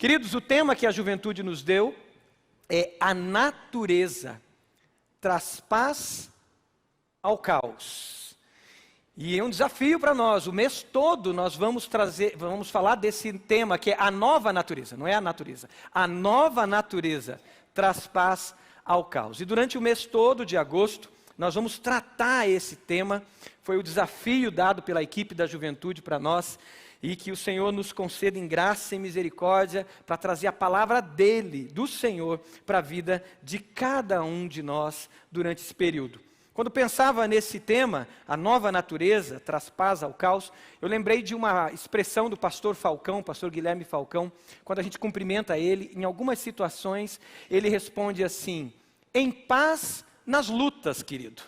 Queridos, o tema que a juventude nos deu é a natureza traz paz ao caos. E é um desafio para nós, o mês todo nós vamos falar desse tema que é a nova natureza, não é a natureza. A nova natureza traz paz ao caos. E durante o mês todo de agosto, nós vamos tratar esse tema. Foi o desafio dado pela equipe da juventude para nós. E que o Senhor nos conceda em graça e misericórdia para trazer a palavra dEle, do Senhor, para a vida de cada um de nós durante esse período. Quando pensava nesse tema, a nova natureza traz paz ao caos, eu lembrei de uma expressão do pastor Falcão, pastor Guilherme Falcão, quando a gente cumprimenta ele, em algumas situações, ele responde assim: em paz nas lutas, querido.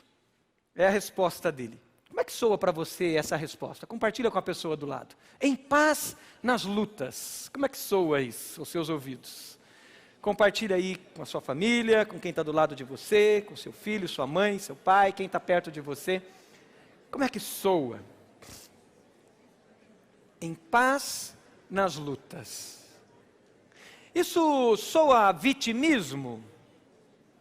É a resposta dele. Como é que soa para você essa resposta? Compartilha com a pessoa do lado. Em paz nas lutas. Como é que soa isso aos seus ouvidos? Compartilha aí com a sua família, com quem está do lado de você, com seu filho, sua mãe, seu pai, quem está perto de você. Como é que soa? Em paz nas lutas. Isso soa vitimismo?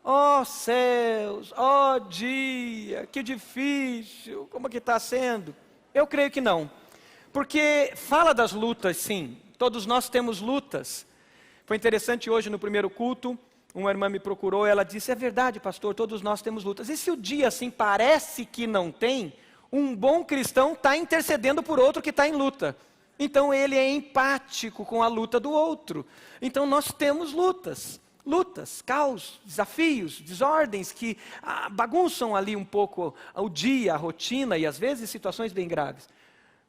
Oh céus, oh dia, que difícil, como que está sendo? Eu creio que não, porque fala das lutas sim, todos nós temos lutas. Foi interessante hoje no primeiro culto, uma irmã me procurou, ela disse: é verdade pastor, todos nós temos lutas. E se o dia assim parece que não tem, um bom cristão está intercedendo por outro que está em luta. Então ele é empático com a luta do outro. Então nós temos lutas. Lutas, caos, desafios, desordens que bagunçam ali um pouco o dia, a rotina e às vezes situações bem graves.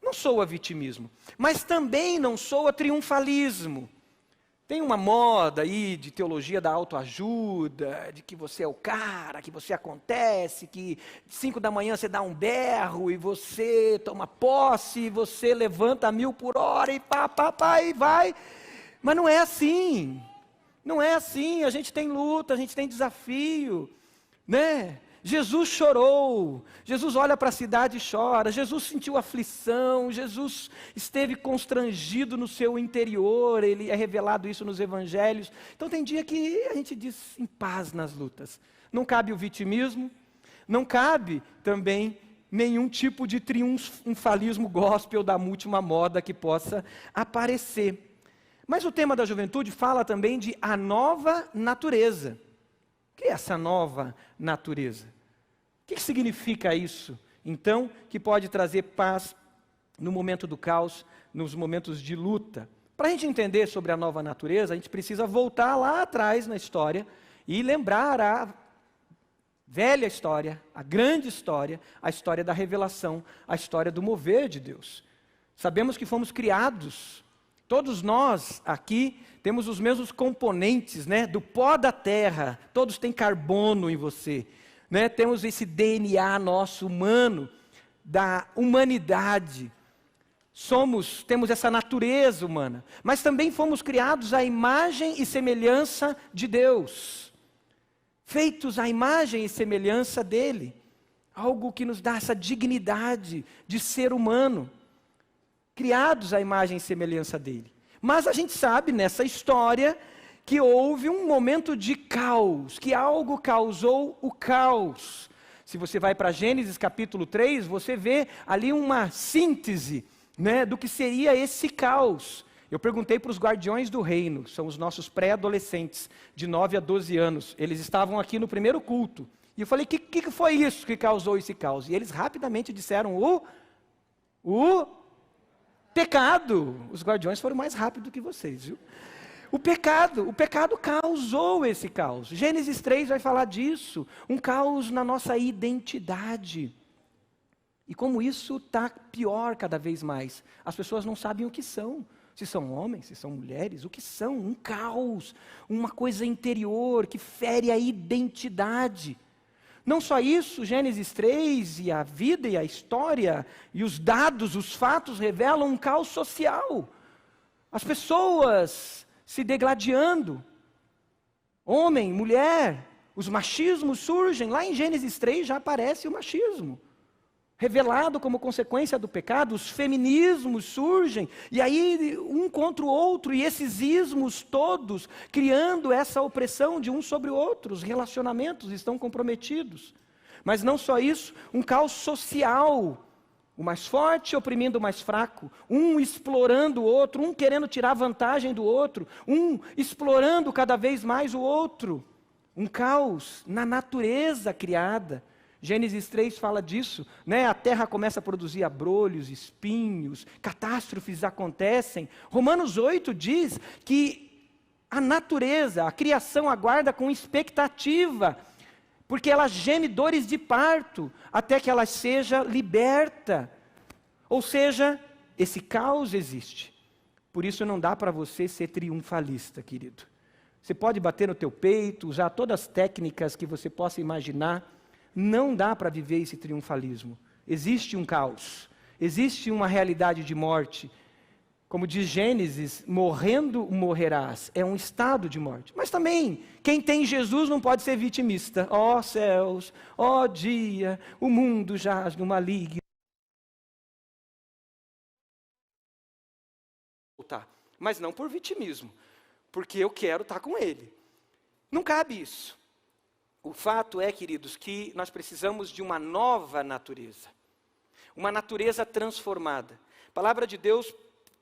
Não soa vitimismo, mas também não soa triunfalismo. Tem uma moda aí de teologia da autoajuda, de que você é o cara, que você acontece, que 5 da manhã você dá um berro e você toma posse, e você levanta 1000 por hora e pá, e vai. Mas não é assim. Não é assim, a gente tem luta, a gente tem desafio, né? Jesus chorou, Jesus olha para a cidade e chora, Jesus sentiu aflição, Jesus esteve constrangido no seu interior, ele é revelado isso nos evangelhos. Então tem dia que a gente diz em paz nas lutas. Não cabe o vitimismo, não cabe também nenhum tipo de triunfalismo gospel da última moda que possa aparecer. Mas o tema da juventude fala também de a nova natureza. O que é essa nova natureza? O que significa isso, então, que pode trazer paz no momento do caos, nos momentos de luta? Para a gente entender sobre a nova natureza, a gente precisa voltar lá atrás na história e lembrar a velha história, a grande história, a história da revelação, a história do mover de Deus. Sabemos que fomos criados. Todos nós aqui temos os mesmos componentes, né? Do pó da terra, todos têm carbono em você, né? Temos esse DNA nosso humano, da humanidade. Temos essa natureza humana, mas também fomos criados à imagem e semelhança de Deus. Feitos à imagem e semelhança dEle. Algo que nos dá essa dignidade de ser humano. Criados à imagem e semelhança dele. Mas a gente sabe nessa história que houve um momento de caos, que algo causou o caos. Se você vai para Gênesis capítulo 3, você vê ali uma síntese, né, do que seria esse caos. Eu perguntei para os guardiões do reino, são os nossos pré-adolescentes, de 9 a 12 anos. Eles estavam aqui no primeiro culto. E eu falei: que foi isso que causou esse caos? E eles rapidamente disseram: o pecado. Os guardiões foram mais rápidos que vocês, viu? O pecado causou esse caos. Gênesis 3 vai falar disso. Um caos na nossa identidade. E como isso está pior cada vez mais. As pessoas não sabem o que são. Se são homens, se são mulheres, o que são? Um caos, uma coisa interior que fere a identidade. Não só isso, Gênesis 3 e a vida e a história e os dados, os fatos revelam um caos social. As pessoas se degladiando, homem, mulher, os machismos surgem. Lá em Gênesis 3 já aparece o machismo. revelado como consequência do pecado, os feminismos surgem, e aí um contra o outro, e esses ismos todos, criando essa opressão de um sobre o outro, os relacionamentos estão comprometidos. Mas não só isso, um caos social, o mais forte oprimindo o mais fraco, um explorando o outro, um querendo tirar vantagem do outro, um explorando cada vez mais o outro, um caos na natureza criada. Gênesis 3 fala disso, né? A terra começa a produzir abrolhos, espinhos, catástrofes acontecem. Romanos 8 diz que a natureza, a criação aguarda com expectativa, porque ela geme dores de parto, até que ela seja liberta. Ou seja, esse caos existe. Por isso não dá para você ser triunfalista, querido. Você pode bater no teu peito, usar todas as técnicas que você possa imaginar. Não dá para viver esse triunfalismo. Existe um caos, existe uma realidade de morte. Como diz Gênesis, morrendo morrerás, é um estado de morte. Mas também, quem tem Jesus não pode ser vitimista. Ó céus, ó dia, o mundo jaz no maligno. Mas não por vitimismo, porque eu quero estar com Ele. Não cabe isso. O fato é, queridos, que nós precisamos de uma nova natureza. Uma natureza transformada. A palavra de Deus,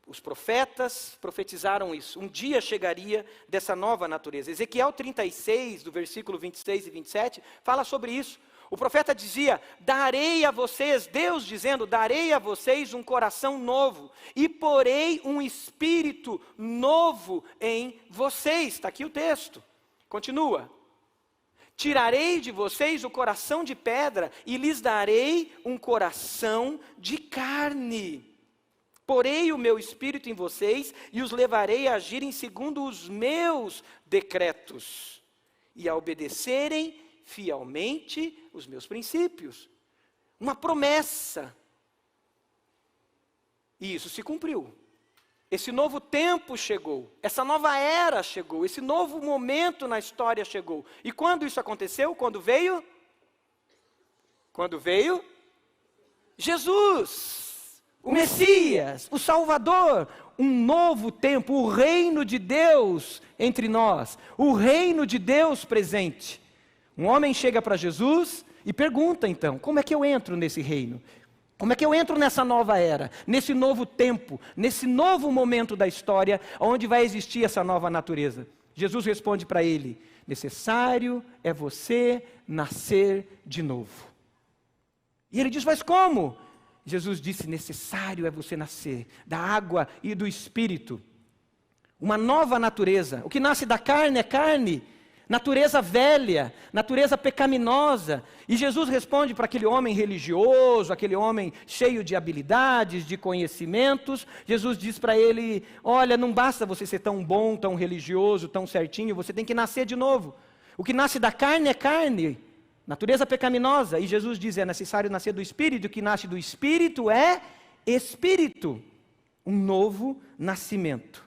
os profetas profetizaram isso. Um dia chegaria dessa nova natureza. Ezequiel 36, do versículo 26 e 27, fala sobre isso. O profeta dizia, darei a vocês, Deus dizendo, darei a vocês um coração novo e porei um espírito novo em vocês. Está aqui o texto. Continua. Tirarei de vocês o coração de pedra e lhes darei um coração de carne. Porei o meu espírito em vocês e os levarei a agirem segundo os meus decretos e a obedecerem fielmente os meus princípios. Uma promessa. E isso se cumpriu. Esse novo tempo chegou, essa nova era chegou, esse novo momento na história chegou. E quando isso aconteceu? Quando veio? Quando veio? Jesus, o Messias, o Salvador, um novo tempo, o reino de Deus entre nós, o reino de Deus presente. Um homem chega para Jesus e pergunta então, como é que eu entro nesse reino? Como é que eu entro nessa nova era, nesse novo tempo, nesse novo momento da história, onde vai existir essa nova natureza? Jesus responde para ele, necessário é você nascer de novo. E ele diz, mas como? Jesus disse, necessário é você nascer da água e do Espírito. Uma nova natureza, o que nasce da carne é carne, natureza velha, natureza pecaminosa. E Jesus responde para aquele homem religioso, aquele homem cheio de habilidades, de conhecimentos. Jesus diz para ele, olha, não basta você ser tão bom, tão religioso, tão certinho, você tem que nascer de novo. O que nasce da carne é carne, natureza pecaminosa. E Jesus diz, é necessário nascer do Espírito, o que nasce do Espírito é Espírito. Um novo nascimento.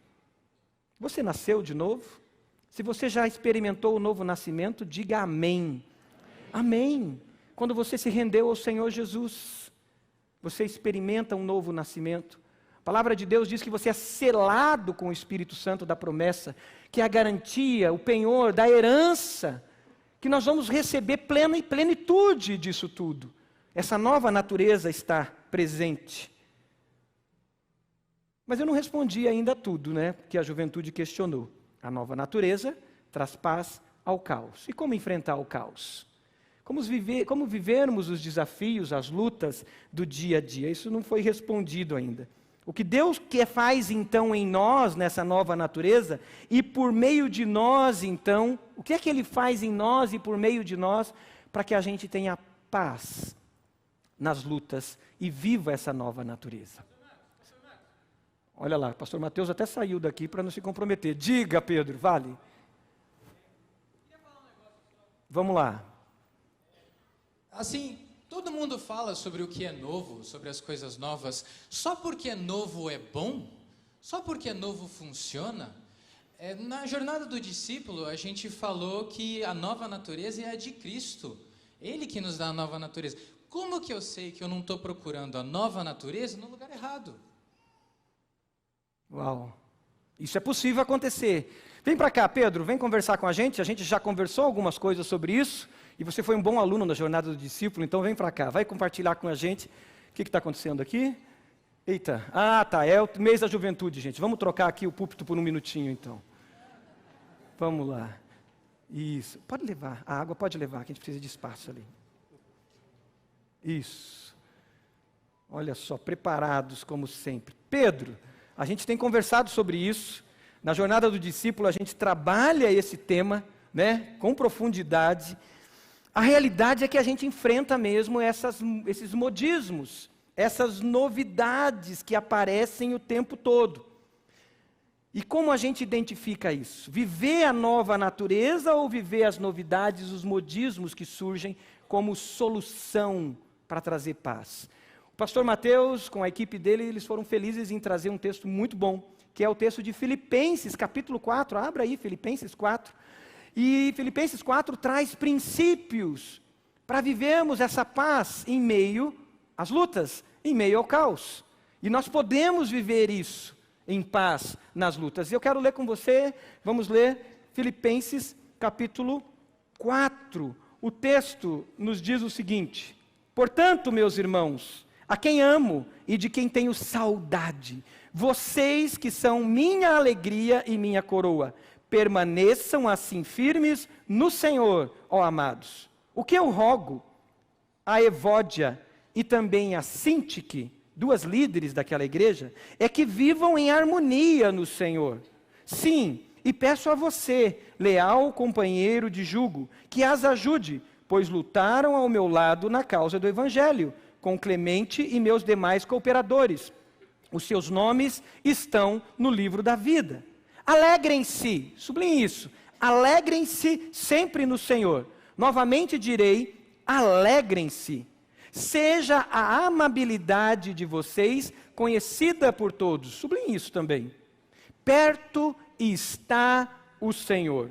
Você nasceu de novo? Se você já experimentou o novo nascimento, diga amém. Amém. Quando você se rendeu ao Senhor Jesus, você experimenta um novo nascimento. A palavra de Deus diz que você é selado com o Espírito Santo da promessa, que é a garantia, o penhor da herança, que nós vamos receber plena plenitude disso tudo. Essa nova natureza está presente. Mas eu não respondi ainda tudo, né? Que a juventude questionou. A nova natureza traz paz ao caos. E como enfrentar o caos? Como vivermos os desafios, as lutas do dia a dia? Isso não foi respondido ainda. O que Deus faz então em nós, nessa nova natureza, e por meio de nós então, o que é que Ele faz em nós e por meio de nós, para que a gente tenha paz nas lutas e viva essa nova natureza? Olha lá, o pastor Mateus até saiu daqui para não se comprometer. Diga, Pedro, vale. Vamos lá. Assim, todo mundo fala sobre o que é novo, sobre as coisas novas. Só porque é novo é bom? Só porque é novo funciona? Na jornada do discípulo, a gente falou que a nova natureza é a de Cristo. Ele que nos dá a nova natureza. como que eu sei que eu não estou procurando a nova natureza no lugar errado? Uau, isso é possível acontecer. Vem para cá, Pedro, vem conversar com a gente já conversou algumas coisas sobre isso, e você foi um bom aluno na jornada do discípulo, então vem para cá, vai compartilhar com a gente o que está acontecendo aqui. Eita, tá, é o mês da juventude, gente, vamos trocar aqui o púlpito por um minutinho, então. Vamos lá, isso, pode levar, a água pode levar, que a gente precisa de espaço ali. Isso, olha só, preparados como sempre. Pedro, a gente tem conversado sobre isso, na jornada do discípulo a gente trabalha esse tema, né, com profundidade. A realidade é que a gente enfrenta mesmo esses modismos, essas novidades que aparecem o tempo todo. E como a gente identifica isso? Viver a nova natureza ou viver as novidades, os modismos que surgem como solução para trazer paz? O pastor Mateus, com a equipe dele, eles foram felizes em trazer um texto muito bom, que é o texto de Filipenses, capítulo 4. Abra aí, Filipenses 4. E Filipenses 4 traz princípios para vivermos essa paz em meio às lutas, em meio ao caos. E nós podemos viver isso em paz nas lutas. E eu quero ler com você, vamos ler Filipenses capítulo 4. O texto nos diz o seguinte: portanto, meus irmãos, a quem amo e de quem tenho saudade, vocês que são minha alegria e minha coroa, permaneçam assim firmes no Senhor, ó amados. O que eu rogo a Evódia e também a Sintique, duas líderes daquela igreja, é que vivam em harmonia no Senhor. Sim, e peço a você, leal companheiro de jugo, que as ajude, pois lutaram ao meu lado na causa do Evangelho, com Clemente e meus demais cooperadores. Os seus nomes estão no livro da vida. Alegrem-se, sublinhe isso, alegrem-se sempre no Senhor. Novamente direi, alegrem-se. Seja a amabilidade de vocês conhecida por todos, sublinhe isso também. Perto está o Senhor.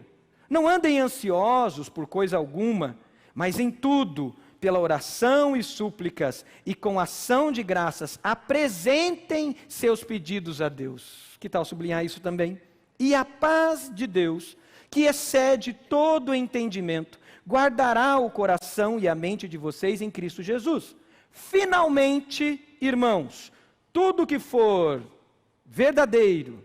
Não andem ansiosos por coisa alguma, mas em tudo, pela oração e súplicas, e com ação de graças, apresentem seus pedidos a Deus. Que tal sublinhar isso também? E a paz de Deus, que excede todo entendimento, guardará o coração e a mente de vocês em Cristo Jesus. Finalmente, irmãos, tudo que for verdadeiro,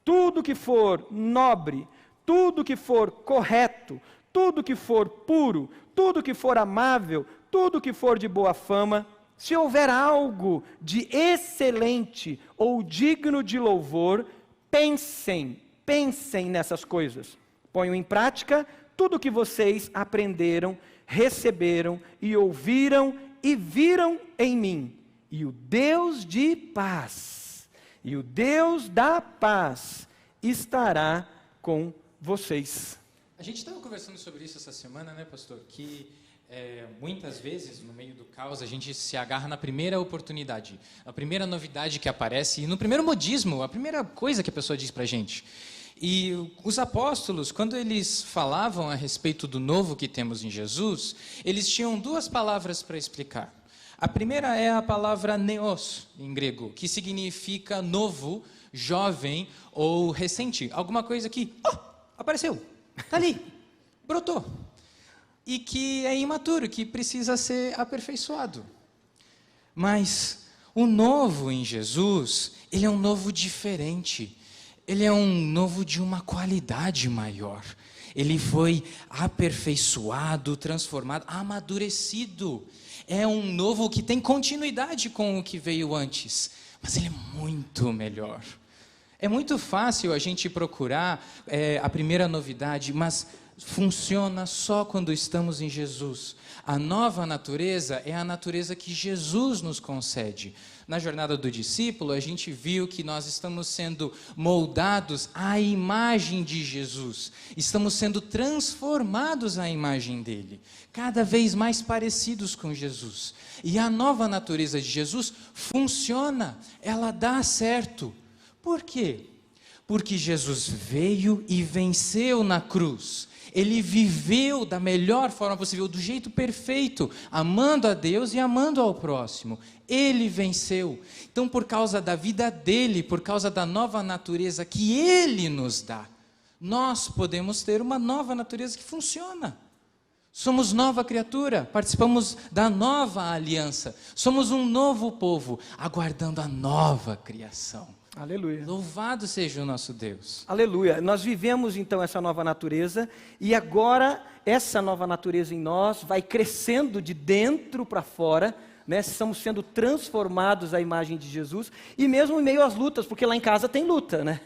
tudo que for nobre, tudo que for correto, tudo que for puro, tudo que for amável, tudo que for de boa fama, se houver algo de excelente ou digno de louvor, pensem nessas coisas. Ponham em prática tudo o que vocês aprenderam, receberam e ouviram e viram em mim. E o Deus de paz, e o Deus da paz estará com vocês. A gente estava conversando sobre isso essa semana, né, pastor? Que muitas vezes, no meio do caos, a gente se agarra na primeira oportunidade, a primeira novidade que aparece, e no primeiro modismo, a primeira coisa que a pessoa diz para a gente. E os apóstolos, quando eles falavam a respeito do novo que temos em Jesus, eles tinham duas palavras para explicar. A primeira é a palavra neos, em grego, que significa novo, jovem ou recente. Alguma coisa que apareceu, está ali, brotou. E que é imaturo, que precisa ser aperfeiçoado. Mas o novo em Jesus, ele é um novo diferente. Ele é um novo de uma qualidade maior. Ele foi aperfeiçoado, transformado, amadurecido. É um novo que tem continuidade com o que veio antes. Mas ele é muito melhor. É muito fácil a gente procurar a primeira novidade, mas funciona só quando estamos em Jesus. A nova natureza é a natureza que Jesus nos concede. Na jornada do discípulo, a gente viu que nós estamos sendo moldados à imagem de Jesus. Estamos sendo transformados à imagem dele, cada vez mais parecidos com Jesus. E a nova natureza de Jesus funciona, ela dá certo. Por quê? Porque Jesus veio e venceu na cruz. Ele viveu da melhor forma possível, do jeito perfeito, amando a Deus e amando ao próximo. Ele venceu. Então, por causa da vida dele, por causa da nova natureza que ele nos dá, nós podemos ter uma nova natureza que funciona. Somos nova criatura, participamos da nova aliança. Somos um novo povo, aguardando a nova criação. Aleluia. Louvado seja o nosso Deus. Aleluia. Nós vivemos então essa nova natureza e agora essa nova natureza em nós vai crescendo de dentro para fora, né? Estamos sendo transformados à imagem de Jesus e mesmo em meio às lutas, porque lá em casa tem luta, né?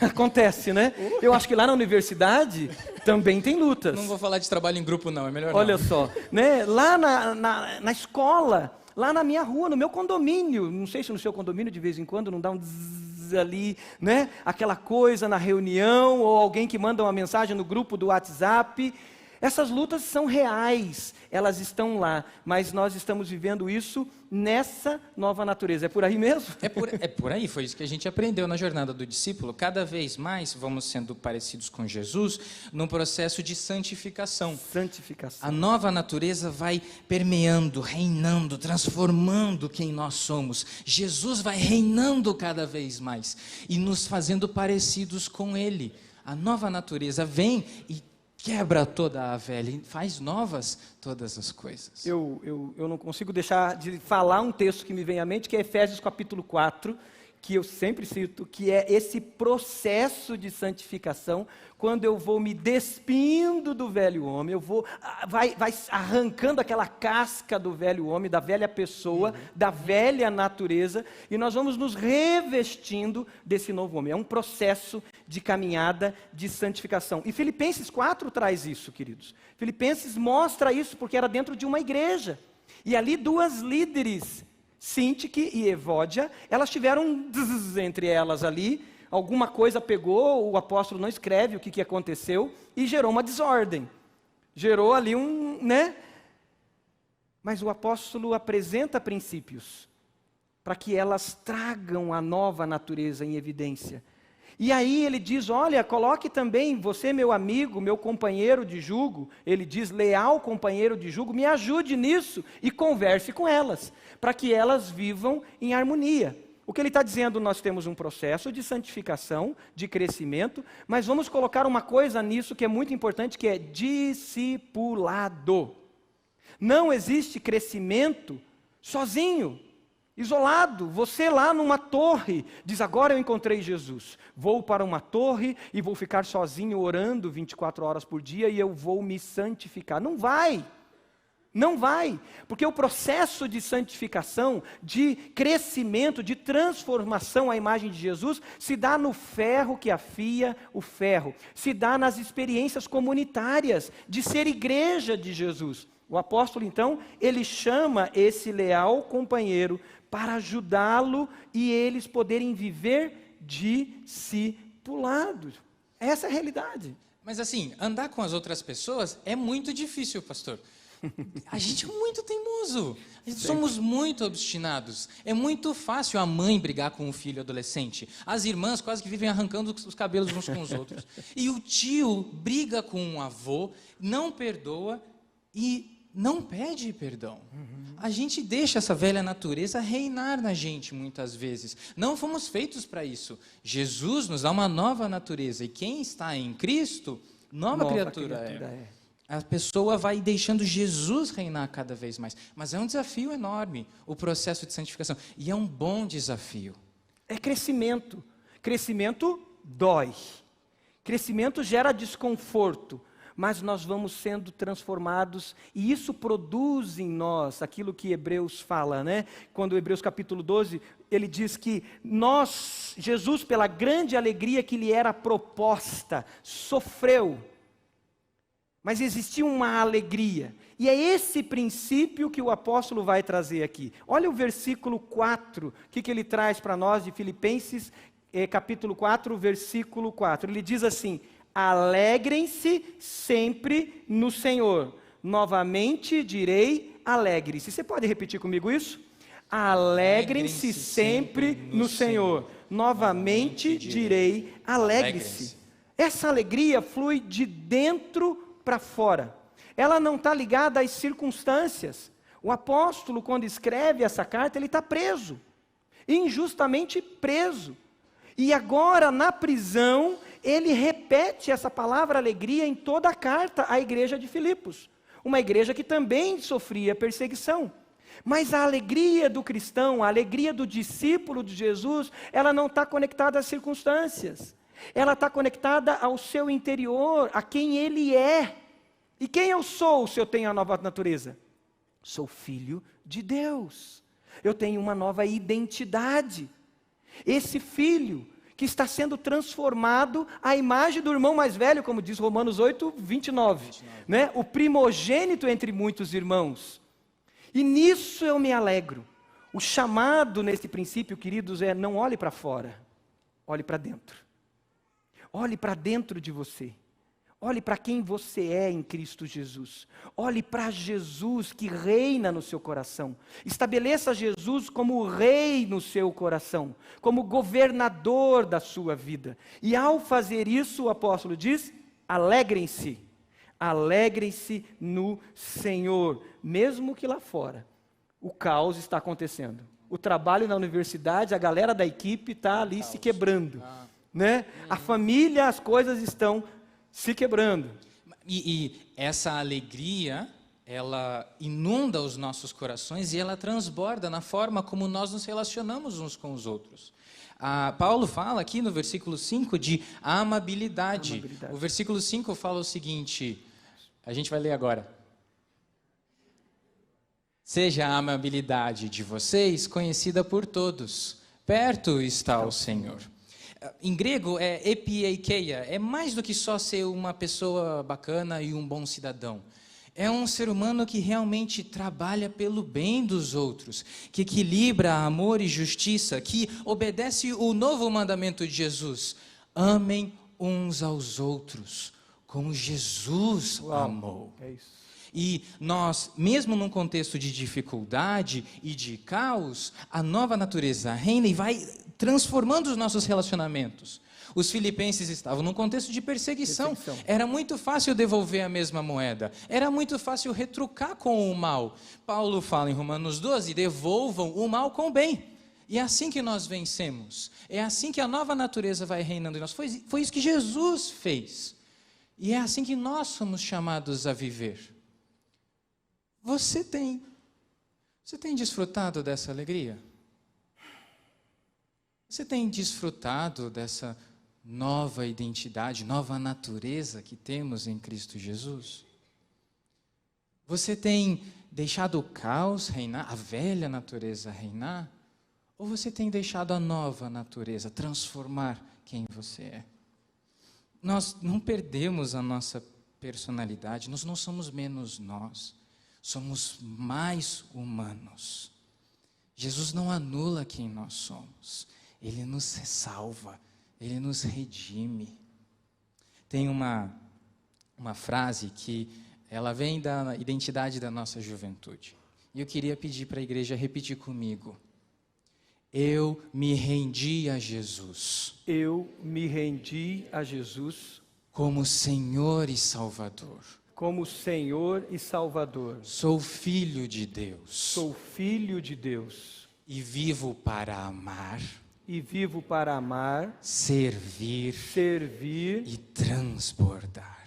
Acontece, né? Eu acho que lá na universidade também tem lutas. Não vou falar de trabalho em grupo não, é melhor Olha não. só, né? Lá na escola, lá na minha rua, no meu condomínio, não sei se no seu condomínio de vez em quando não dá um zzz ali, né? Aquela coisa na reunião, ou alguém que manda uma mensagem no grupo do WhatsApp. Essas lutas são reais, elas estão lá, mas nós estamos vivendo isso nessa nova natureza. É por aí mesmo? É por aí, foi isso que a gente aprendeu na jornada do discípulo. Cada vez mais vamos sendo parecidos com Jesus num processo de santificação. Santificação. A nova natureza vai permeando, reinando, transformando quem nós somos. Jesus vai reinando cada vez mais e nos fazendo parecidos com Ele. A nova natureza vem e quebra toda a velha e faz novas todas as coisas. Eu não consigo deixar de falar um texto que me vem à mente, que é Efésios capítulo 4, que eu sempre cito, que é esse processo de santificação, quando eu vou me despindo do velho homem, vai arrancando aquela casca do velho homem, da velha pessoa, da velha natureza, e nós vamos nos revestindo desse novo homem. É um processo de caminhada de santificação. E Filipenses 4 traz isso, queridos. Filipenses mostra isso porque era dentro de uma igreja. E ali duas líderes, Sintique e Evódia, elas tiveram um zzz entre elas ali, alguma coisa pegou, o apóstolo não escreve o que aconteceu, e gerou uma desordem. Gerou ali né? Mas o apóstolo apresenta princípios, para que elas tragam a nova natureza em evidência. E aí ele diz, olha, coloque também você, meu amigo, meu companheiro de jugo, ele diz, leal companheiro de jugo, me ajude nisso e converse com elas, para que elas vivam em harmonia. O que ele está dizendo, nós temos um processo de santificação, de crescimento, mas vamos colocar uma coisa nisso que é muito importante, que é discipulado. Não existe crescimento sozinho, isolado. Você lá numa torre, diz, agora eu encontrei Jesus. Vou para uma torre e vou ficar sozinho orando 24 horas por dia e eu vou me santificar. Não vai. Não vai, porque o processo de santificação, de crescimento, de transformação à imagem de Jesus, se dá no ferro que afia o ferro, se dá nas experiências comunitárias de ser igreja de Jesus. O apóstolo, então, ele chama esse leal companheiro para ajudá-lo e eles poderem viver discipulados. Essa é a realidade. Mas assim, andar com as outras pessoas é muito difícil, pastor. A gente é muito teimoso, somos muito obstinados. É muito fácil a mãe brigar com o filho adolescente. As irmãs quase que vivem arrancando os cabelos uns com os outros. E o tio briga com o avô, não perdoa e não pede perdão. A gente deixa essa velha natureza reinar na gente muitas vezes. Não fomos feitos para isso. Jesus nos dá uma nova natureza e quem está em Cristo, nova criatura é. A pessoa vai deixando Jesus reinar cada vez mais. Mas é um desafio enorme, o processo de santificação. E é um bom desafio. É crescimento. Crescimento dói. Crescimento gera desconforto. Mas nós vamos sendo transformados. E isso produz em nós aquilo que Hebreus fala, né? Quando Hebreus capítulo 12, ele diz que Jesus, pela grande alegria que lhe era proposta, sofreu. Mas existia uma alegria. E é esse princípio que o apóstolo vai trazer aqui. Olha o versículo 4, o que ele traz para nós de Filipenses, capítulo 4, versículo 4. Ele diz assim, alegrem-se sempre no Senhor. Novamente direi, alegre-se. Você pode repetir comigo isso? Alegrem-se sempre no Senhor. Novamente direi, alegre-se. Essa alegria flui de dentro para fora. Ela não está ligada às circunstâncias. O apóstolo, quando escreve essa carta, ele está preso. Injustamente preso. E agora, na prisão, ele repete essa palavra alegria em toda a carta à igreja de Filipos. Uma igreja que também sofria perseguição. Mas a alegria do cristão, a alegria do discípulo de Jesus, ela não está conectada às circunstâncias. Ela está conectada ao seu interior, a quem ele é. E quem eu sou se eu tenho a nova natureza? Sou filho de Deus. Eu tenho uma nova identidade. Esse filho que está sendo transformado à imagem do irmão mais velho, como diz Romanos 8, 29. Né? O primogênito entre muitos irmãos. E nisso eu me alegro. O chamado nesse princípio, queridos, é não olhe para fora, olhe para dentro. Olhe para dentro de você. Olhe para quem você é em Cristo Jesus. Olhe para Jesus que reina no seu coração. Estabeleça Jesus como rei no seu coração, como governador da sua vida. E ao fazer isso, o apóstolo diz, alegrem-se. Alegrem-se no Senhor, mesmo que lá fora o caos está acontecendo. O trabalho na universidade, a galera da equipe está ali se quebrando. Né? A família, as coisas estão se quebrando. E essa alegria, ela inunda os nossos corações e ela transborda na forma como nós nos relacionamos uns com os outros. Paulo fala aqui no versículo 5 de amabilidade. O versículo 5 fala o seguinte, a gente vai ler agora. Seja a amabilidade de vocês conhecida por todos. Perto está o Senhor. Em grego é epieikeia, é mais do que só ser uma pessoa bacana e um bom cidadão. É um ser humano que realmente trabalha pelo bem dos outros, que equilibra amor e justiça, que obedece o novo mandamento de Jesus. Amem uns aos outros, como Jesus amou. É isso. E nós, mesmo num contexto de dificuldade e de caos, a nova natureza reina e vai transformando os nossos relacionamentos. Os filipenses estavam num contexto de perseguição. Era muito fácil devolver a mesma moeda. Era muito fácil retrucar com o mal. Paulo fala em Romanos 12, devolvam o mal com o bem. E é assim que nós vencemos. É assim que a nova natureza vai reinando em nós. Foi isso que Jesus fez. E é assim que nós somos chamados a viver. Você tem desfrutado dessa alegria? Você tem desfrutado dessa nova identidade, nova natureza que temos em Cristo Jesus? Você tem deixado o caos reinar, a velha natureza reinar? Ou você tem deixado a nova natureza transformar quem você é? Nós não perdemos a nossa personalidade, nós não somos menos nós. Somos mais humanos. Jesus não anula quem nós somos. Ele nos salva. Ele nos redime. Tem uma frase que ela vem da identidade da nossa juventude. E eu queria pedir para a igreja repetir comigo. Eu me rendi a Jesus. Eu me rendi a Jesus. Como Senhor e Salvador. Como Senhor e Salvador. Sou filho de Deus. Sou filho de Deus. E vivo para amar. E vivo para amar. Servir. E transbordar.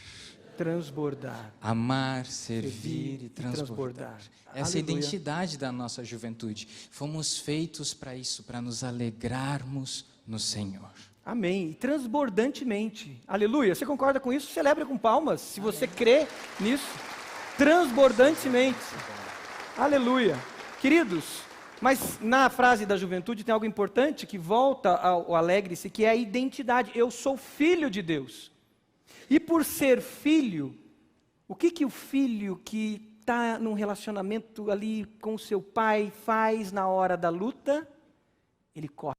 Transbordar. Amar, servir e transbordar. Essa é a identidade da nossa juventude. Fomos feitos para isso, para nos alegrarmos no Senhor. Amém. E transbordantemente. Aleluia. Você concorda com isso? Celebre com palmas. Se você crê nisso. Transbordantemente. Aleluia. Queridos, mas na frase da juventude tem algo importante que volta ao alegre-se, que é a identidade. Eu sou filho de Deus. E por ser filho, o que o filho que está num relacionamento ali com seu pai faz na hora da luta? Ele corre.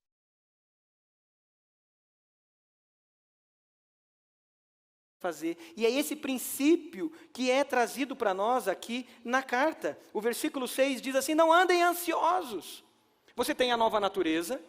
Fazer. E é esse princípio que é trazido para nós aqui na carta. O versículo 6 diz assim, não andem ansiosos. Você tem a nova natureza,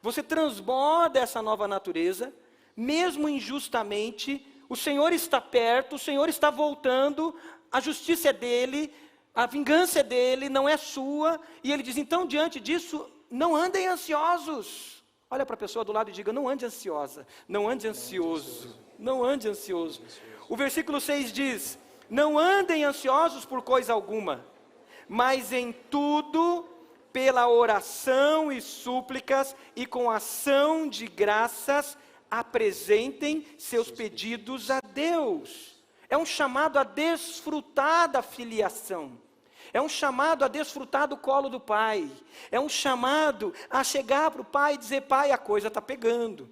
você transborda essa nova natureza, mesmo injustamente, o Senhor está perto, o Senhor está voltando, a justiça é dele, a vingança é dele, não é sua. E ele diz, então, diante disso, não andem ansiosos. Olha para a pessoa do lado e diga, não ande ansiosa, não ande ansioso, não ande ansioso. O versículo 6 diz, não andem ansiosos por coisa alguma, mas em tudo, pela oração e súplicas e com ação de graças, apresentem seus pedidos a Deus. É um chamado a desfrutar da filiação. É um chamado a desfrutar do colo do Pai. É um chamado a chegar para o Pai e dizer, Pai, a coisa está pegando.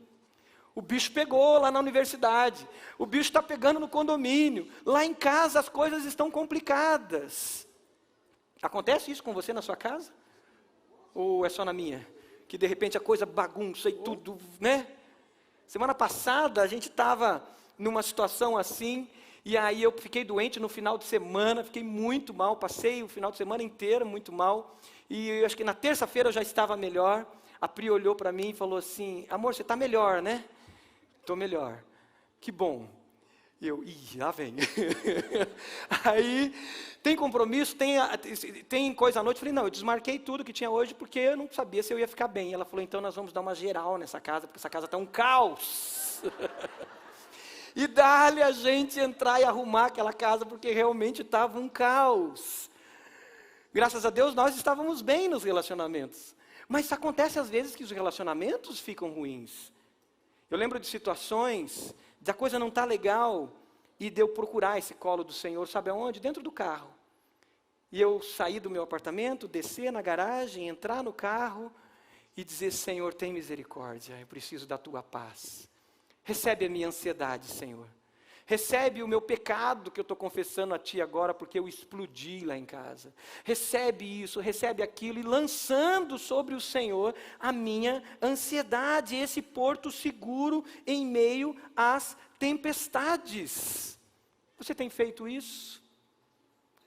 O bicho pegou lá na universidade. O bicho está pegando no condomínio. Lá em casa as coisas estão complicadas. Acontece isso com você na sua casa? Ou é só na minha? Que de repente a coisa bagunça e tudo, né? Semana passada a gente estava numa situação assim, e aí eu fiquei doente no final de semana, fiquei muito mal, passei o final de semana inteiro muito mal, e eu acho que na terça-feira eu já estava melhor. A Pri olhou para mim e falou assim, amor, você está melhor, né? Estou melhor. Que bom. E eu, lá vem. Aí, tem compromisso, tem coisa à noite? Eu falei, não, eu desmarquei tudo que tinha hoje, porque eu não sabia se eu ia ficar bem. Ela falou, então nós vamos dar uma geral nessa casa, porque essa casa está um caos. E dá-lhe a gente entrar e arrumar aquela casa, porque realmente estava um caos. Graças a Deus, nós estávamos bem nos relacionamentos. Mas acontece às vezes que os relacionamentos ficam ruins. Eu lembro de situações, da coisa não está legal, e de eu procurar esse colo do Senhor, sabe aonde? Dentro do carro. E eu sair do meu apartamento, descer na garagem, entrar no carro, e dizer, Senhor, tem misericórdia, eu preciso da tua paz. Recebe a minha ansiedade, Senhor. Recebe o meu pecado que eu estou confessando a Ti agora, porque eu explodi lá em casa. Recebe isso, recebe aquilo, e lançando sobre o Senhor a minha ansiedade, esse porto seguro em meio às tempestades. Você tem feito isso?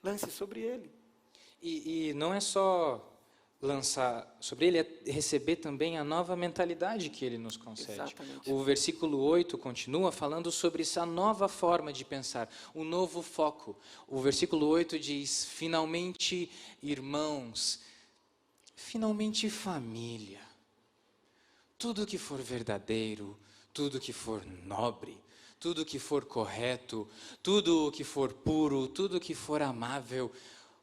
Lance sobre Ele. E não é só lançar sobre ele, é receber também a nova mentalidade que ele nos concede. Exatamente. O versículo 8 continua falando sobre essa nova forma de pensar, um novo foco. O versículo 8 diz, finalmente irmãos, finalmente família, tudo que for verdadeiro, tudo que for nobre, tudo que for correto, tudo que for puro, tudo que for amável,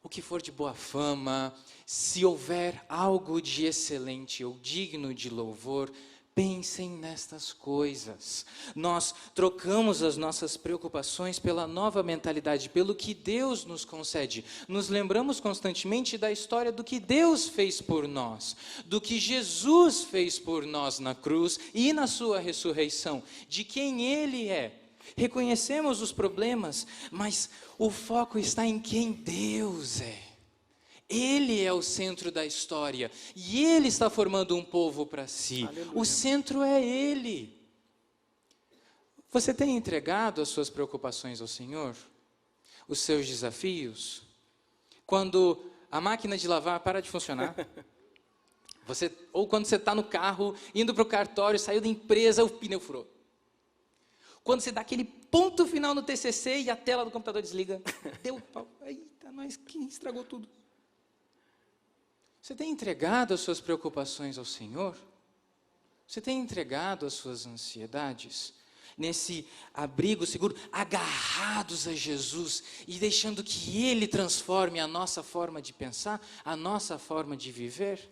o que for de boa fama, se houver algo de excelente ou digno de louvor, pensem nestas coisas. Nós trocamos as nossas preocupações pela nova mentalidade, pelo que Deus nos concede. Nos lembramos constantemente da história do que Deus fez por nós, do que Jesus fez por nós na cruz e na sua ressurreição, de quem Ele é. Reconhecemos os problemas, mas o foco está em quem Deus é. Ele é o centro da história e Ele está formando um povo para si. Aleluia. O centro é Ele. Você tem entregado as suas preocupações ao Senhor? Os seus desafios? Quando a máquina de lavar para de funcionar, ou quando você está no carro, indo para o cartório, saiu da empresa, o pneu furou. Quando você dá aquele ponto final no TCC e a tela do computador desliga, deu pau, eita, nós quem estragou tudo. Você tem entregado as suas preocupações ao Senhor? Você tem entregado as suas ansiedades? Nesse abrigo seguro, agarrados a Jesus e deixando que Ele transforme a nossa forma de pensar, a nossa forma de viver?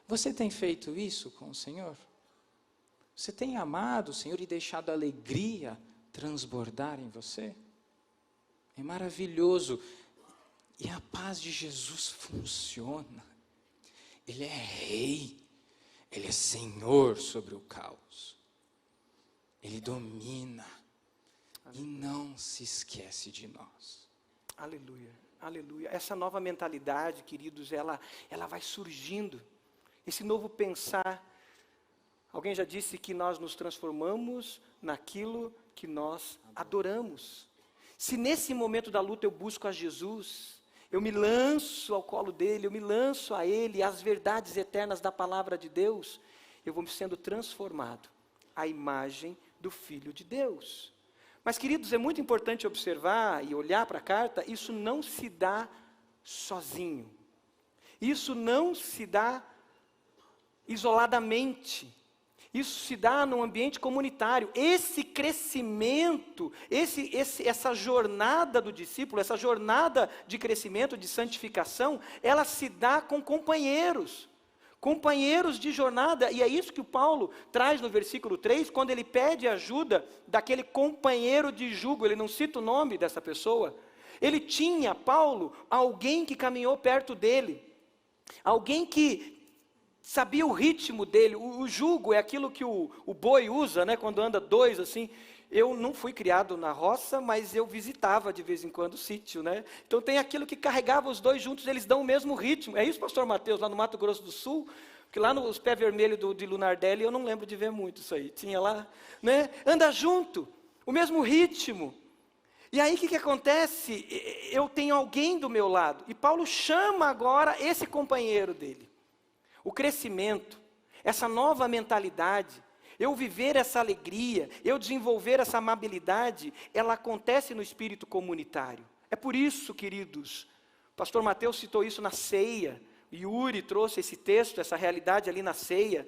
Você tem feito isso com o Senhor? Você tem amado o Senhor e deixado a alegria transbordar em você? É maravilhoso. E a paz de Jesus funciona. Ele é rei. Ele é Senhor sobre o caos. Ele domina. Aleluia. E não se esquece de nós. Aleluia, aleluia. Essa nova mentalidade, queridos, ela vai surgindo. Esse novo pensar. Alguém já disse que nós nos transformamos naquilo que nós adoramos. Se nesse momento da luta eu busco a Jesus, eu me lanço ao colo dele, eu me lanço a ele, às verdades eternas da palavra de Deus, eu vou sendo transformado. a imagem do Filho de Deus. Mas, queridos, é muito importante observar e olhar para a carta, isso não se dá sozinho. Isso não se dá isoladamente. Isso se dá num ambiente comunitário. Esse crescimento, essa jornada do discípulo, essa jornada de crescimento, de santificação, ela se dá com companheiros. Companheiros de jornada, e é isso que o Paulo traz no versículo 3, quando ele pede ajuda daquele companheiro de jugo, ele não cita o nome dessa pessoa. Ele tinha, Paulo, alguém que caminhou perto dele, alguém que sabia o ritmo dele. O jugo é aquilo que o boi usa, né, quando anda dois assim. Eu não fui criado na roça, mas eu visitava de vez em quando o sítio, né? Então tem aquilo que carregava os dois juntos, eles dão o mesmo ritmo. É isso, pastor Mateus, lá no Mato Grosso do Sul? Porque lá nos pés vermelhos de Lunardelli, eu não lembro de ver muito isso aí. Tinha lá, né? Anda junto, o mesmo ritmo. E aí o que acontece? Eu tenho alguém do meu lado. E Paulo chama agora esse companheiro dele. O crescimento, essa nova mentalidade, eu viver essa alegria, eu desenvolver essa amabilidade, ela acontece no espírito comunitário. É por isso, queridos, o pastor Mateus citou isso na ceia, Yuri trouxe esse texto, essa realidade ali na ceia.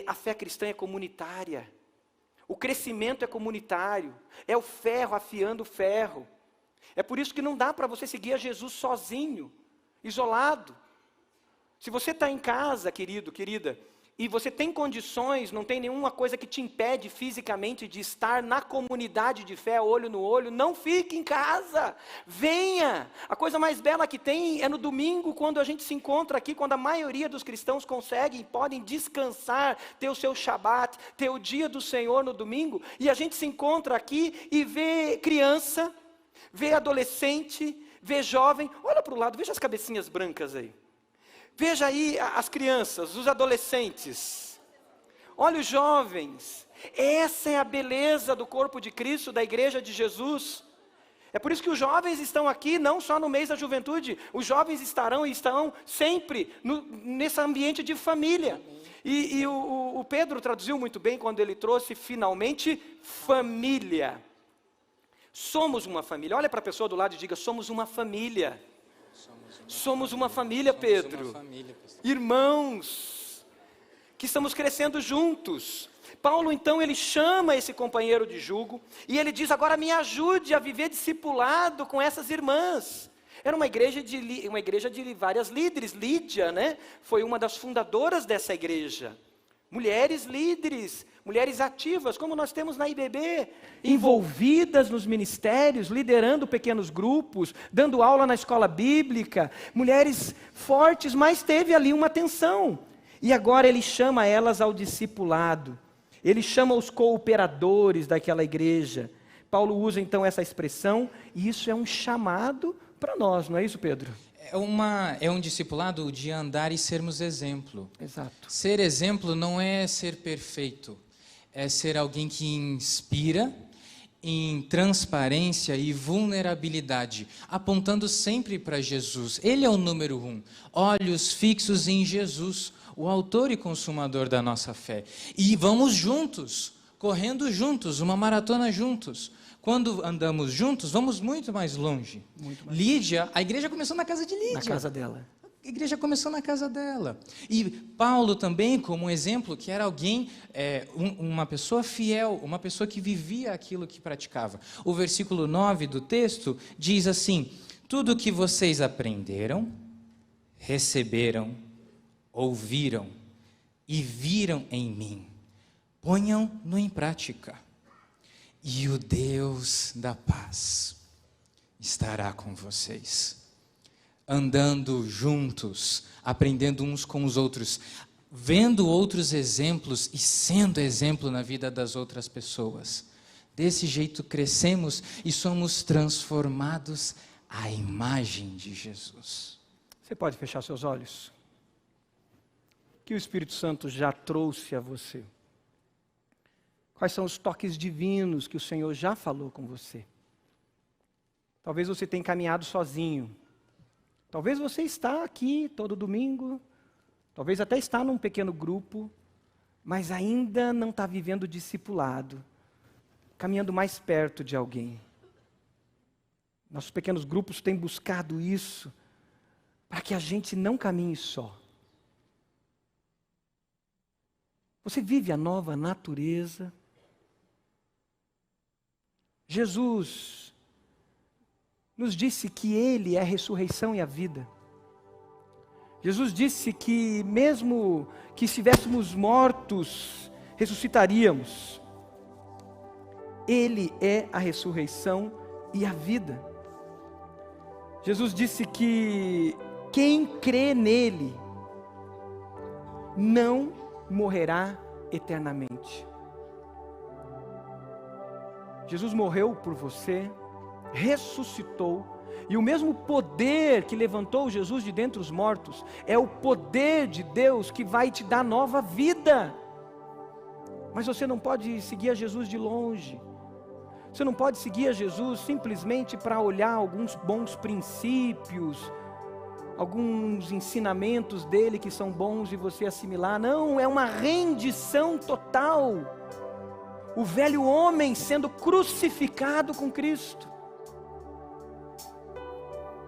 A fé cristã é comunitária, o crescimento é comunitário, é o ferro afiando o ferro. É por isso que não dá para você seguir a Jesus sozinho, isolado. Se você está em casa, querido, querida, e você tem condições, não tem nenhuma coisa que te impede fisicamente de estar na comunidade de fé, olho no olho, não fique em casa, venha. A coisa mais bela que tem é no domingo, quando a gente se encontra aqui, quando a maioria dos cristãos conseguem, podem descansar, ter o seu Shabat, ter o dia do Senhor no domingo, e a gente se encontra aqui e vê criança, vê adolescente, vê jovem. Olha para o lado, veja as cabecinhas brancas aí. Veja aí as crianças, os adolescentes, olha os jovens. Essa é a beleza do corpo de Cristo, da igreja de Jesus. É por isso que os jovens estão aqui, não só no mês da juventude, os jovens estarão e estão sempre nesse ambiente de família. E o Pedro traduziu muito bem quando ele trouxe finalmente família. Somos uma família. Olha para a pessoa do lado e diga: somos uma família. Somos uma família, Pedro. Irmãos, que estamos crescendo juntos. Paulo, então, ele chama esse companheiro de jugo e ele diz: agora me ajude a viver discipulado com essas irmãs. Era uma igreja de várias líderes. Lídia, né, foi uma das fundadoras dessa igreja. Mulheres líderes, mulheres ativas, como nós temos na IBB, envolvidas nos ministérios, liderando pequenos grupos, dando aula na escola bíblica, mulheres fortes, mas teve ali uma tensão. E agora ele chama elas ao discipulado, ele chama os cooperadores daquela igreja. Paulo usa então essa expressão, e isso é um chamado para nós, não é isso, Pedro? É um discipulado de andar e sermos exemplo. Exato. Ser exemplo não é ser perfeito, é ser alguém que inspira em transparência e vulnerabilidade, apontando sempre para Jesus. Ele é o número 1. Olhos fixos em Jesus, o autor e consumador da nossa fé. E vamos juntos, correndo juntos, uma maratona juntos. Quando andamos juntos, vamos muito mais longe. Lídia, a igreja começou na casa de Lídia. Na casa dela. A igreja começou na casa dela. E Paulo também, como um exemplo, que era alguém, uma pessoa fiel, uma pessoa que vivia aquilo que praticava. O versículo 9 do texto diz assim: tudo que vocês aprenderam, receberam, ouviram e viram em mim, ponham-no em prática. E o Deus da paz estará com vocês, andando juntos, aprendendo uns com os outros, vendo outros exemplos e sendo exemplo na vida das outras pessoas. Desse jeito crescemos e somos transformados à imagem de Jesus. Você pode fechar seus olhos? O que o Espírito Santo já trouxe a você? Quais são os toques divinos que o Senhor já falou com você? Talvez você tenha caminhado sozinho. Talvez você está aqui todo domingo. Talvez até está num pequeno grupo. mas ainda não está vivendo o discipulado, caminhando mais perto de alguém. Nossos pequenos grupos têm buscado isso, para que a gente não caminhe só. Você vive a nova natureza. Jesus nos disse que Ele é a ressurreição e a vida. Jesus disse que mesmo que estivéssemos mortos, ressuscitaríamos. Ele é a ressurreição e a vida. Jesus disse que quem crê nele não morrerá eternamente. Jesus morreu por você, ressuscitou, e o mesmo poder que levantou Jesus de dentre os mortos é o poder de Deus que vai te dar nova vida. Mas você não pode seguir a Jesus de longe. Você não pode seguir a Jesus simplesmente para olhar alguns bons princípios, alguns ensinamentos dele que são bons e você assimilar. Não, é uma rendição total. O velho homem sendo crucificado com Cristo,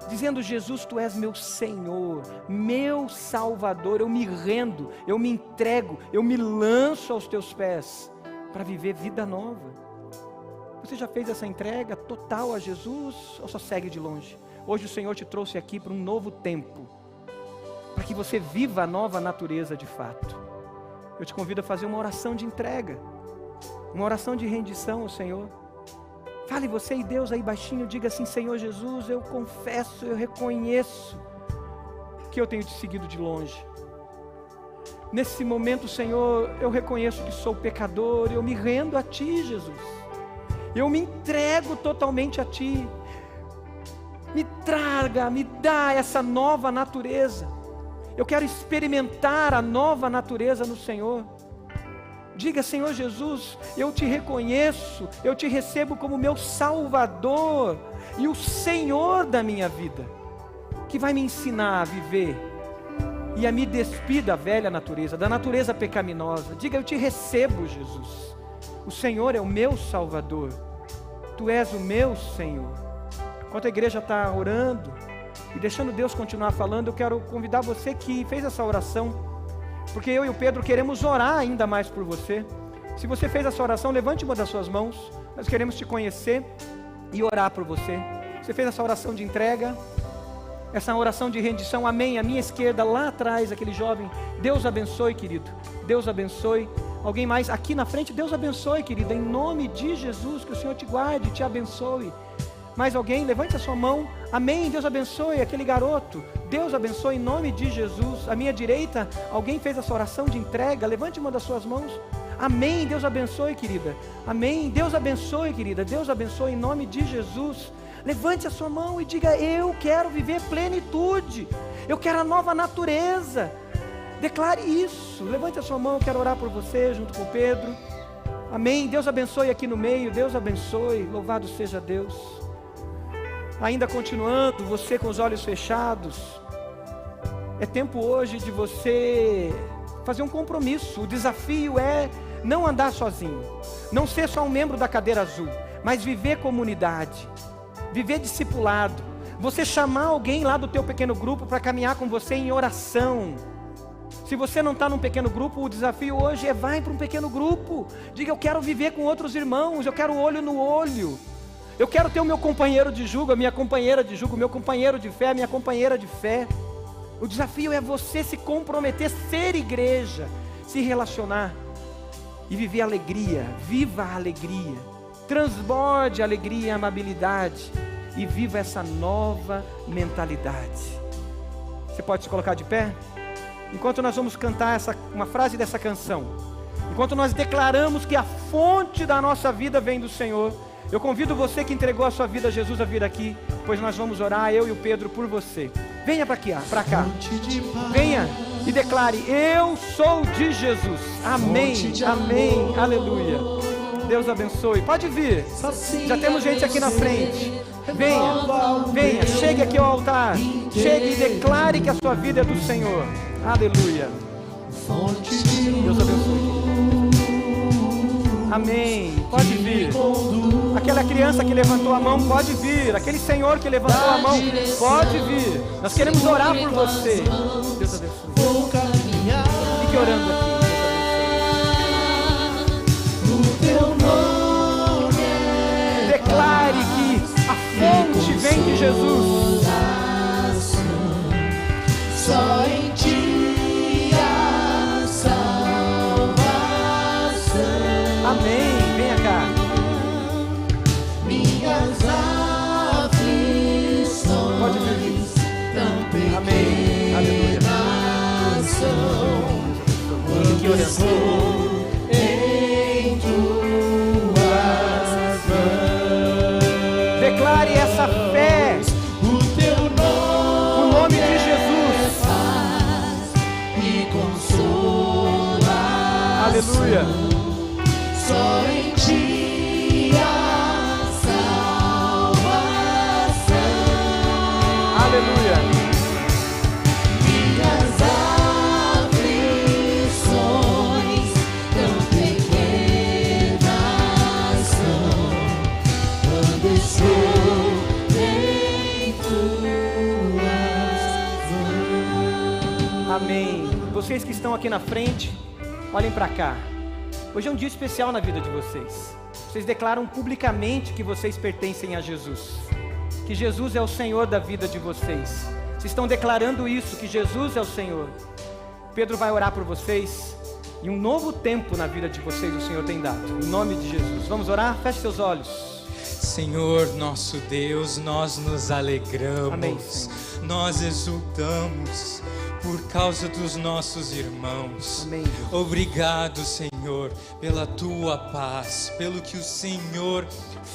dizendo: Jesus, tu és meu Senhor, meu Salvador, eu me rendo, eu me entrego, eu me lanço aos teus pés, para viver vida nova. Você já fez essa entrega total a Jesus, ou só segue de longe? Hoje o Senhor te trouxe aqui para um novo tempo, para que você viva a nova natureza de fato. Eu te convido a fazer uma oração de entrega, uma oração de rendição ao Senhor. Fale você e Deus aí baixinho, diga assim: Senhor Jesus, eu confesso, eu reconheço que eu tenho te seguido de longe. Nesse momento, Senhor, eu reconheço que sou pecador, eu me rendo a Ti, Jesus. Eu me entrego totalmente a Ti. Me traga, me dá essa nova natureza. Eu quero experimentar a nova natureza no Senhor. Diga: Senhor Jesus, eu te reconheço, eu te recebo como meu Salvador e o Senhor da minha vida, que vai me ensinar a viver e a me despir da velha natureza, da natureza pecaminosa. Diga: eu te recebo, Jesus. O Senhor é o meu Salvador, Tu és o meu Senhor. Enquanto a igreja está orando e deixando Deus continuar falando, eu quero convidar você que fez essa oração, porque eu e o Pedro queremos orar ainda mais por você. Se você fez essa oração, levante uma das suas mãos. Nós queremos te conhecer e orar por você. Você fez essa oração de entrega, essa oração de rendição, amém. À minha esquerda, lá atrás, aquele jovem. Deus abençoe, querido. Deus abençoe. Alguém mais aqui na frente? Deus abençoe, querida. Em nome de Jesus, que o Senhor te guarde, te abençoe. Mais alguém? Levante a sua mão. Amém, Deus abençoe aquele garoto. Deus abençoe em nome de Jesus. À minha direita, alguém fez essa oração de entrega. Levante uma das suas mãos. Amém, Deus abençoe, querida. Amém, Deus abençoe, querida. Deus abençoe em nome de Jesus. Levante a sua mão e diga: eu quero viver plenitude. Eu quero a nova natureza. Declare isso. Levante a sua mão, eu quero orar por você junto com Pedro. Amém, Deus abençoe aqui no meio. Deus abençoe, louvado seja Deus. Ainda continuando, você com os olhos fechados, é tempo hoje de você fazer um compromisso. O desafio é não andar sozinho, não ser só um membro da cadeira azul, mas viver comunidade, viver discipulado. Você chamar alguém lá do teu pequeno grupo para caminhar com você em oração. Se você não está num pequeno grupo, o desafio hoje é: vai para um pequeno grupo. Diga: eu quero viver com outros irmãos, eu quero olho no olho. Eu quero ter o meu companheiro de jugo, a minha companheira de jugo, o meu companheiro de fé, a minha companheira de fé. O desafio é você se comprometer, ser igreja, se relacionar e viver alegria. Viva a alegria, transborde a alegria e a amabilidade e viva essa nova mentalidade. Você pode se colocar de pé? Enquanto nós vamos cantar uma frase dessa canção, enquanto nós declaramos que a fonte da nossa vida vem do Senhor, eu convido você que entregou a sua vida a Jesus a vir aqui, pois nós vamos orar, eu e o Pedro, por você. Venha para cá. Venha e declare: eu sou de Jesus. Amém, amém, aleluia. Deus abençoe. Pode vir. Já temos gente aqui na frente. Venha, chegue aqui ao altar. Chegue e declare que a sua vida é do Senhor. Aleluia. Deus abençoe. Amém. Pode vir. Aquela criança que levantou a mão, pode vir. Aquele senhor que levantou a mão, pode vir. Nós queremos orar por você. Deus abençoe. Fique orando aqui. Declare que a fonte vem de Jesus. Só em ti a salvação. Amém. Venha cá. Minhas aflições Pode vir. tão Amém. Aleluia. pequenas são. Fique orando. Em tuas mãos. Declare essa fé. O teu O nome nome de Jesus. e consola. Aleluia. Só em ti a salvação. Aleluia. Minhas aflições tão pequenas são quando estou em tuas mãos. Amém. Vocês que estão aqui na frente, olhem para cá. Hoje é um dia especial na vida de vocês. Vocês declaram publicamente que vocês pertencem a Jesus, que Jesus é o Senhor da vida de vocês. Vocês estão declarando isso, que Jesus é o Senhor. Pedro vai orar por vocês e um novo tempo na vida de vocês o Senhor tem dado. Em nome de Jesus. Vamos orar? Feche seus olhos. Senhor, nosso Deus, nós nos alegramos, Amém, Senhor. nós exultamos por causa dos nossos irmãos. Amém, Jesus. Obrigado, Senhor, pela tua paz, pelo que o Senhor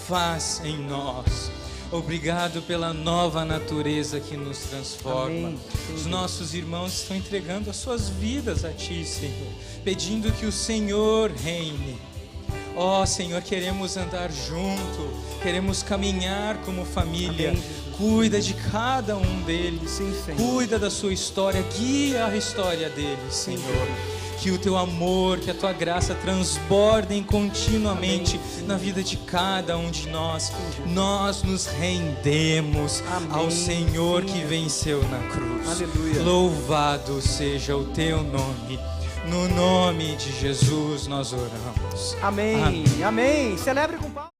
faz em nós. Obrigado pela nova natureza que nos transforma. Amém, Senhor. Os nossos irmãos estão entregando as suas vidas a Ti, Senhor, pedindo que o Senhor reine. Ó Senhor, queremos andar junto, queremos caminhar como família. Amém, Jesus. Cuida de cada um deles, Sim, Senhor. cuida da sua história, guia a história deles, Sim, Senhor. Que o teu amor, que a tua graça transbordem continuamente Amém, na vida de cada um de nós. Nós nos rendemos Amém, ao Senhor sim. que venceu na cruz. Aleluia. Louvado seja o teu nome. No nome de Jesus nós oramos. Amém. Amém. Celebre com palmas.